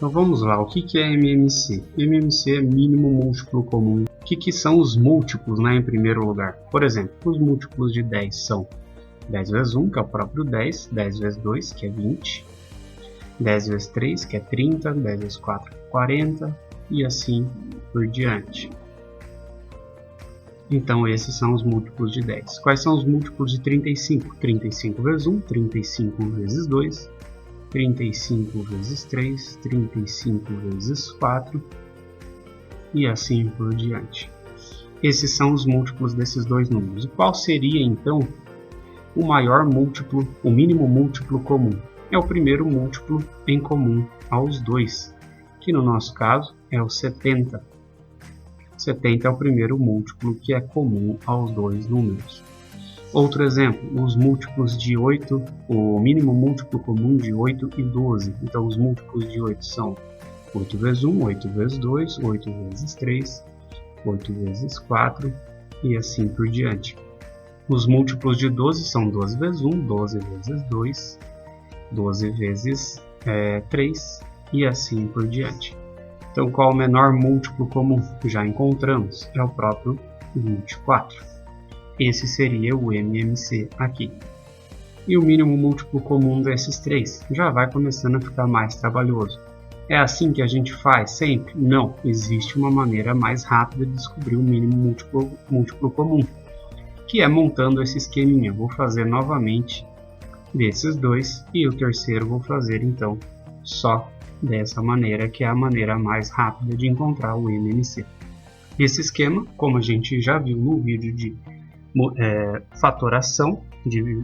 Então vamos lá, o que é MMC? MMC é mínimo múltiplo comum. O que são os múltiplos, né, em primeiro lugar? Por exemplo, os múltiplos de 10 são 10 vezes 1, que é o próprio 10, 10 vezes 2, que é 20, 10 vezes 3, que é 30, 10 vezes 4, 40, e assim por diante. Então esses são os múltiplos de 10. Quais são os múltiplos de 35? 35 vezes 1, 35 vezes 2, 35 vezes 3, 35 vezes 4 e assim por diante. Esses são os múltiplos desses dois números. E qual seria então o maior múltiplo, o mínimo múltiplo comum? É o primeiro múltiplo em comum aos dois, que no nosso caso é o 70. 70 é o primeiro múltiplo que é comum aos dois números. Outro exemplo, os múltiplos de 8, o mínimo múltiplo comum de 8 e 12. Então os múltiplos de 8 são 8 vezes 1, 8 vezes 2, 8 vezes 3, 8 vezes 4 e assim por diante. Os múltiplos de 12 são 12 vezes 1, 12 vezes 2, 12 vezes 3 e assim por diante. Então qual o menor múltiplo comum? Já encontramos, é o próprio 24. Esse seria o MMC aqui. E o mínimo múltiplo comum desses três? Já vai começando a ficar mais trabalhoso. É assim que a gente faz sempre? Não, existe uma maneira mais rápida de descobrir o mínimo múltiplo comum, que é montando esse esqueminha. Vou fazer novamente desses dois e o terceiro vou fazer então só dessa maneira, que é a maneira mais rápida de encontrar o MMC. Esse esquema, como a gente já viu no vídeo de fatoração, de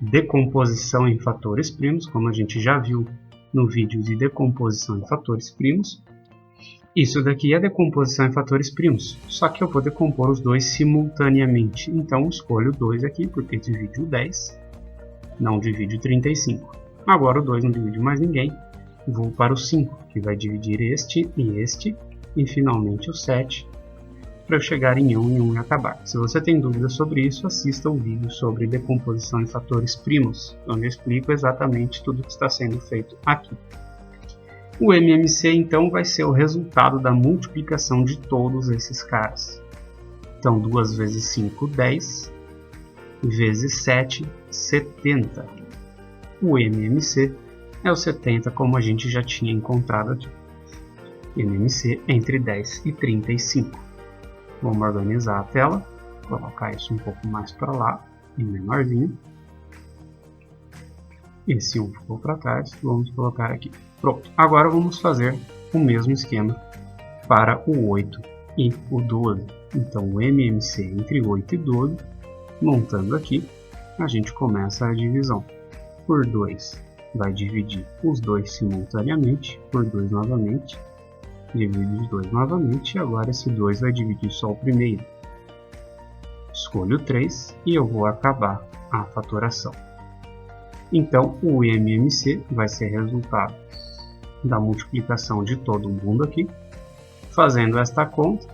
decomposição em fatores primos, como a gente já viu no vídeo de decomposição em fatores primos, isso daqui é decomposição em fatores primos, só que eu vou decompor os dois simultaneamente. Então escolho 2 aqui, porque divide o 10, não divide o 35. Agora o 2 não divide mais ninguém, vou para o 5, que vai dividir este, e finalmente o 7, para eu chegar em 1 e 1 e acabar. Se você tem dúvidas sobre isso, assista o vídeo sobre decomposição em fatores primos, onde eu explico exatamente tudo que está sendo feito aqui. O MMC então vai ser o resultado da multiplicação de todos esses caras. Então 2 vezes 5, 10, vezes 7, 70. O MMC é o 70, como a gente já tinha encontrado aqui. MMC entre 10 e 35. Vamos organizar a tela, colocar isso um pouco mais para lá, em menorzinho. Esse 1 ficou para trás, vamos colocar aqui. Pronto, agora vamos fazer o mesmo esquema para o 8 e o 12. Então o MMC entre 8 e 12, montando aqui, a gente começa a divisão. Por 2 vai dividir os dois simultaneamente, por 2 novamente, divide os dois novamente, e agora esse 2 vai dividir só o primeiro. Escolho 3 e eu vou acabar a fatoração. Então o MMC vai ser resultado da multiplicação de todo mundo aqui. Fazendo esta conta,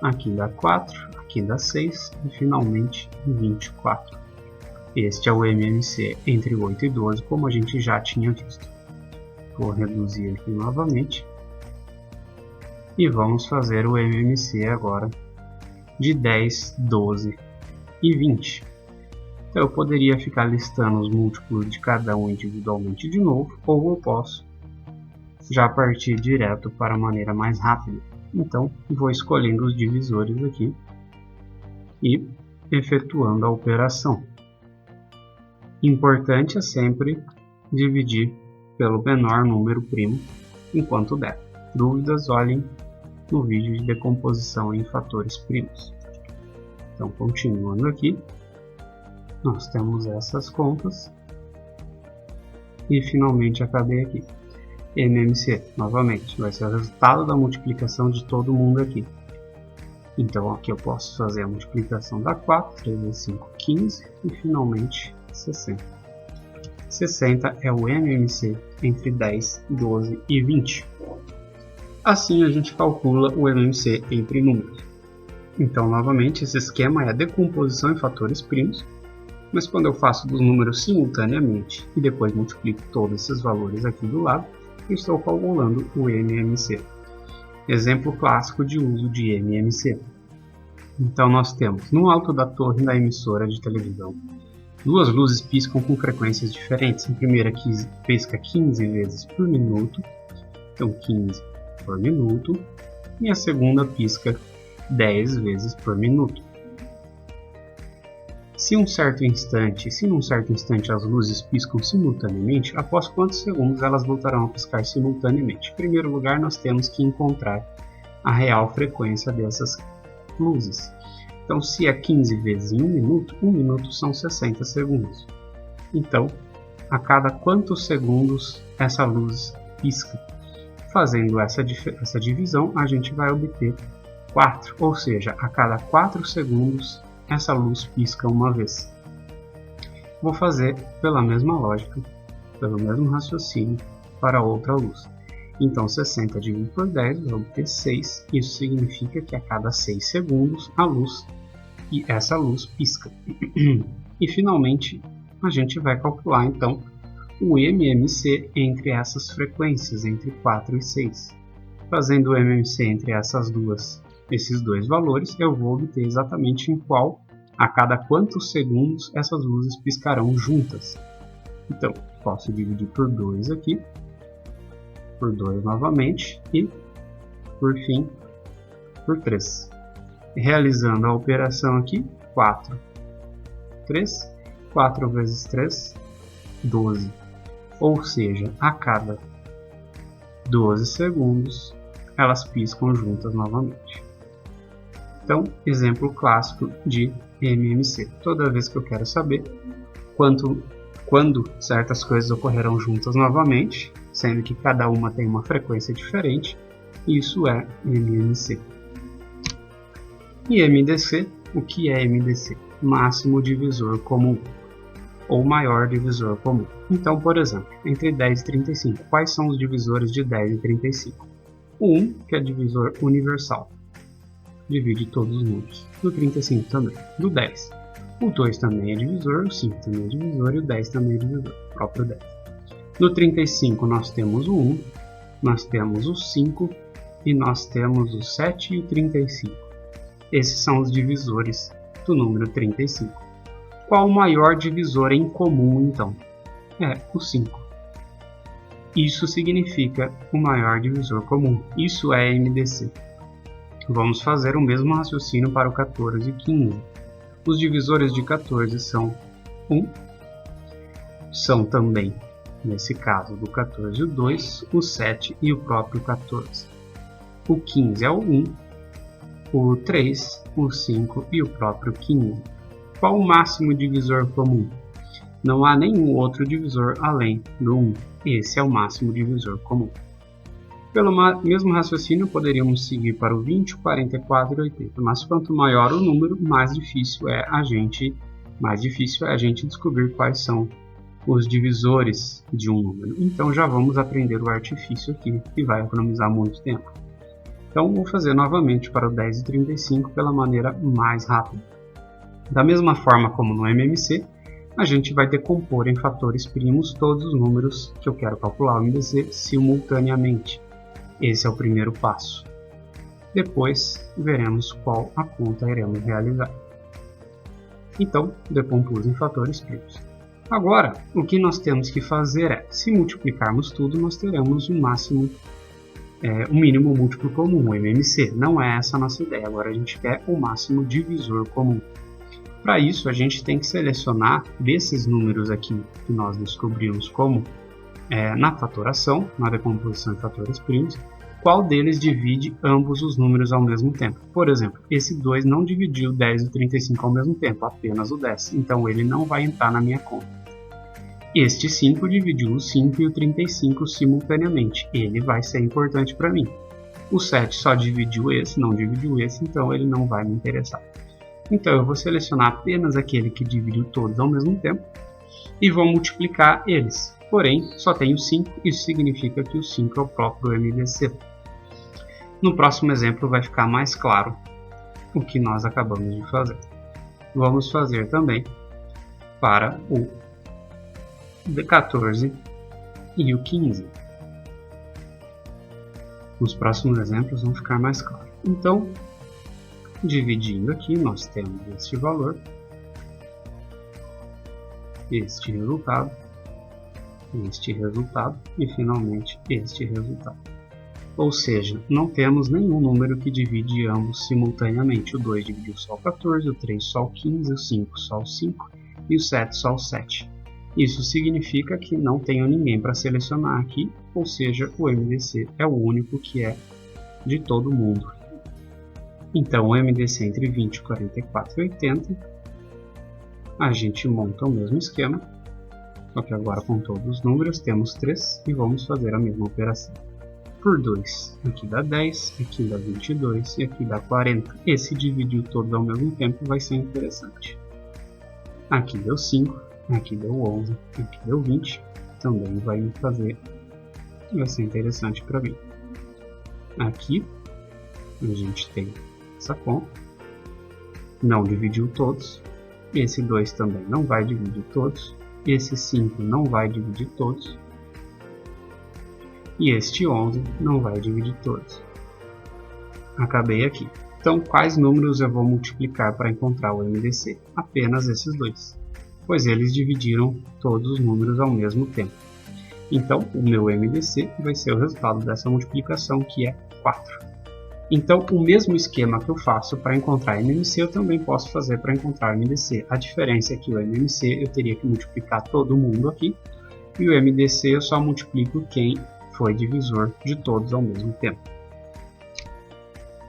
aqui dá 4, aqui dá 6 e finalmente 24. Este é o MMC entre 8 e 12, como a gente já tinha visto. Vou reduzir aqui novamente. E vamos fazer o MMC agora de 10, 12 e 20. Então eu poderia ficar listando os múltiplos de cada um individualmente de novo, ou eu posso já partir direto para a maneira mais rápida. Então vou escolhendo os divisores aqui e efetuando a operação. Importante é sempre dividir pelo menor número primo enquanto der. Dúvidas, olhem no vídeo de decomposição em fatores primos. Então, continuando aqui, nós temos essas contas e finalmente acabei aqui. MMC, novamente, vai ser o resultado da multiplicação de todo mundo aqui. Então aqui eu posso fazer a multiplicação da 4, 3 vezes 5, 15 e finalmente 60. 60 é o MMC entre 10, 12 e 20. Assim a gente calcula o MMC entre números. Então novamente esse esquema é a decomposição em fatores primos. mas quando eu faço dos números simultaneamente e depois multiplico todos esses valores aqui do lado, eu estou calculando o MMC. Exemplo clássico de uso de MMC. Então nós temos, no alto da torre da emissora de televisão, duas luzes piscam com frequências diferentes. A primeira pisca 15 vezes por minuto, então 15 por minuto, e a segunda pisca 10 vezes por minuto. Se num certo instante as luzes piscam simultaneamente, após quantos segundos elas voltarão a piscar simultaneamente? Em primeiro lugar, nós temos que encontrar a real frequência dessas luzes. Então, se é 15 vezes em 1 minuto são 60 segundos. Então, a cada quantos segundos essa luz pisca? Fazendo essa divisão, a gente vai obter 4, ou seja, a cada 4 segundos essa luz pisca uma vez. Vou fazer pela mesma lógica, pelo mesmo raciocínio para outra luz. Então 60 dividido por 10 vai obter 6, isso significa que a cada 6 segundos essa luz pisca. E finalmente a gente vai calcular então o MMC entre essas frequências, entre 4 e 6. Fazendo o MMC entre esses dois valores, eu vou obter exatamente a cada quantos segundos essas luzes piscarão juntas. Então, posso dividir por 2 aqui, por 2 novamente e, por fim, por 3. Realizando a operação aqui, 4 vezes 3, 12. Ou seja, a cada 12 segundos elas piscam juntas novamente. Então, exemplo clássico de MMC. Toda vez que eu quero saber quando certas coisas ocorrerão juntas novamente, sendo que cada uma tem uma frequência diferente, isso é MMC. E MDC, o que é MDC? Máximo divisor comum, ou maior divisor comum. Então, por exemplo, entre 10 e 35, quais são os divisores de 10 e 35? O 1, que é divisor universal, divide todos os números. Do 35 também. Do 10. O 2 também é divisor, o 5 também é divisor e o 10 também é divisor, o próprio 10. No 35 nós temos o 1, nós temos o 5 e nós temos o 7 e o 35. Esses são os divisores do número 35. Qual o maior divisor em comum então? É o 5. Isso significa o maior divisor comum. Isso é MDC. Vamos fazer o mesmo raciocínio para o 14 e 15. Os divisores de 14 são 1, são também, nesse caso do 14, o 2, o 7 e o próprio 14. O 15 é o 1, o 3, o 5 e o próprio 15. Qual o máximo divisor comum? Não há nenhum outro divisor além do 1. Esse é o máximo divisor comum. Pelo mesmo raciocínio, poderíamos seguir para o 20, o 44 e o 80. Mas quanto maior o número, mais difícil é a gente descobrir quais são os divisores de um número. Então já vamos aprender o artifício aqui, que vai economizar muito tempo. Então vou fazer novamente para o 10 e 35 pela maneira mais rápida. Da mesma forma como no MMC, a gente vai decompor em fatores primos todos os números que eu quero calcular o MDC simultaneamente. Esse é o primeiro passo. Depois veremos qual a conta iremos realizar. Então, decompus em fatores primos. Agora, o que nós temos que fazer é, se multiplicarmos tudo, nós teremos o mínimo múltiplo comum, o MMC. Não é essa a nossa ideia, agora a gente quer o máximo divisor comum. Para isso, a gente tem que selecionar desses números aqui que nós descobrimos como na fatoração, na decomposição em fatores primos, qual deles divide ambos os números ao mesmo tempo. Por exemplo, esse 2 não dividiu 10 e 35 ao mesmo tempo, apenas o 10, então ele não vai entrar na minha conta. Este 5 dividiu o 5 e o 35 simultaneamente, ele vai ser importante para mim. O 7 só dividiu esse, não dividiu esse, então ele não vai me interessar. Então eu vou selecionar apenas aquele que dividiu todos ao mesmo tempo e vou multiplicar eles. Porém, só tenho 5, isso significa que o 5 é o próprio MDC. No próximo exemplo vai ficar mais claro o que nós acabamos de fazer. Vamos fazer também para o D14 e o 15. Nos próximos exemplos vão ficar mais claro. Então, dividindo aqui, nós temos este valor, este resultado e finalmente este resultado. Ou seja, não temos nenhum número que divide ambos simultaneamente. O 2 dividiu só o 14, o 3 só o 15, o 5 só o 5 e o 7 só o 7. Isso significa que não tenho ninguém para selecionar aqui, ou seja, o MDC é o único que é de todo mundo. Então o MDC entre 20, 44 e 80, a gente monta o mesmo esquema, só que agora com todos os números temos 3 e vamos fazer a mesma operação. Por 2, aqui dá 10, aqui dá 22 e aqui dá 40. Esse dividiu todos ao mesmo tempo vai ser interessante. Aqui deu 5, aqui deu 11, aqui deu 20, também vai ser interessante para mim. Aqui a gente tem essa conta, não dividiu todos, esse 2 também não vai dividir todos, esse 5 não vai dividir todos, e este 11 não vai dividir todos. Acabei aqui. Então, quais números eu vou multiplicar para encontrar o MDC? Apenas esses dois, pois eles dividiram todos os números ao mesmo tempo. Então, o meu MDC vai ser o resultado dessa multiplicação, que é 4. Então, o mesmo esquema que eu faço para encontrar MMC, eu também posso fazer para encontrar MDC. A diferença é que o MMC eu teria que multiplicar todo mundo aqui, e o MDC eu só multiplico quem foi divisor de todos ao mesmo tempo.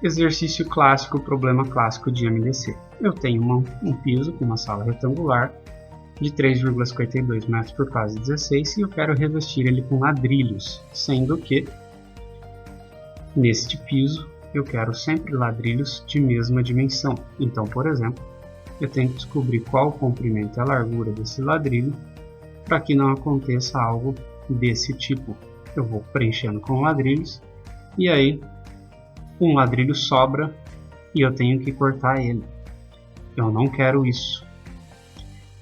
Exercício clássico, problema clássico de MDC. Eu tenho um piso com uma sala retangular de 3,52 metros por quase 16 e eu quero revestir ele com ladrilhos, sendo que neste piso eu quero sempre ladrilhos de mesma dimensão. Então, por exemplo, eu tenho que descobrir qual o comprimento e a largura desse ladrilho para que não aconteça algo desse tipo. Eu vou preenchendo com ladrilhos e aí um ladrilho sobra e eu tenho que cortar ele. Eu não quero isso.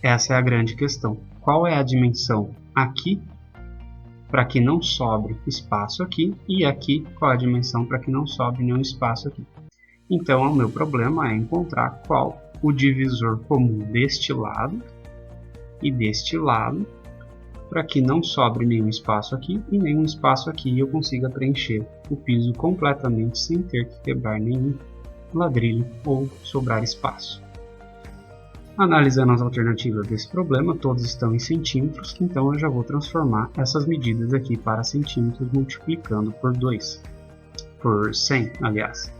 Essa é a grande questão. Qual é a dimensão aqui para que não sobre espaço aqui e aqui qual é a dimensão para que não sobre nenhum espaço aqui. Então o meu problema é encontrar qual o divisor comum deste lado e deste lado para que não sobre nenhum espaço aqui e nenhum espaço aqui e eu consiga preencher o piso completamente sem ter que quebrar nenhum ladrilho ou sobrar espaço. Analisando as alternativas desse problema, todos estão em centímetros, então eu já vou transformar essas medidas aqui para centímetros multiplicando por 2, por 100, aliás.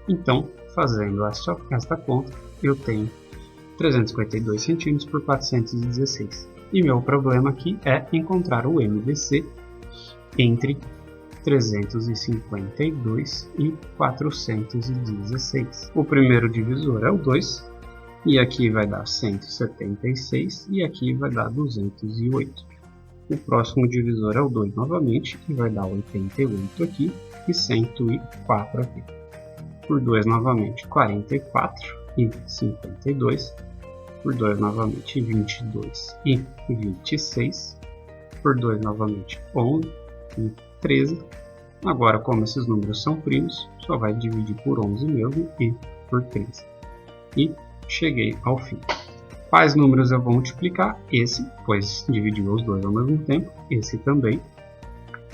Então, fazendo esta conta, eu tenho 352 centímetros por 416. E meu problema aqui é encontrar o MDC entre 352 e 416. O primeiro divisor é o 2, e aqui vai dar 176, e aqui vai dar 208. O próximo divisor é o 2 novamente, e vai dar 88 aqui, e 104 aqui. Por 2 novamente, 44 e 52. Por 2 novamente 22 e 26, por 2 novamente 11 e 13. Agora, como esses números são primos, só vai dividir por 11 mesmo e por 13. E cheguei ao fim. Quais números eu vou multiplicar? Esse, pois dividiu os dois ao mesmo tempo. Esse também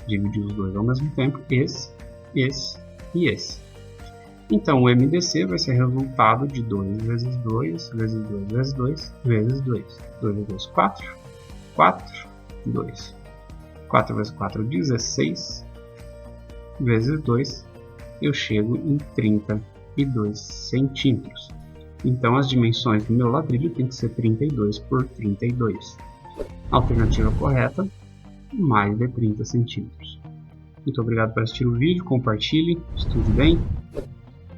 dividiu os dois ao mesmo tempo. Esse e esse. Então, o MDC vai ser resultado de 2 vezes 2, vezes 2, vezes 2, vezes 2. 2 vezes 2, 4. 4, 2. 4 vezes 4, 16. Vezes 2, eu chego em 32 centímetros. Então, as dimensões do meu ladrilho tem que ser 32 por 32. Alternativa correta, mais de 30 centímetros. Muito obrigado por assistir o vídeo, compartilhe, estude bem.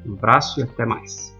Um abraço e até mais.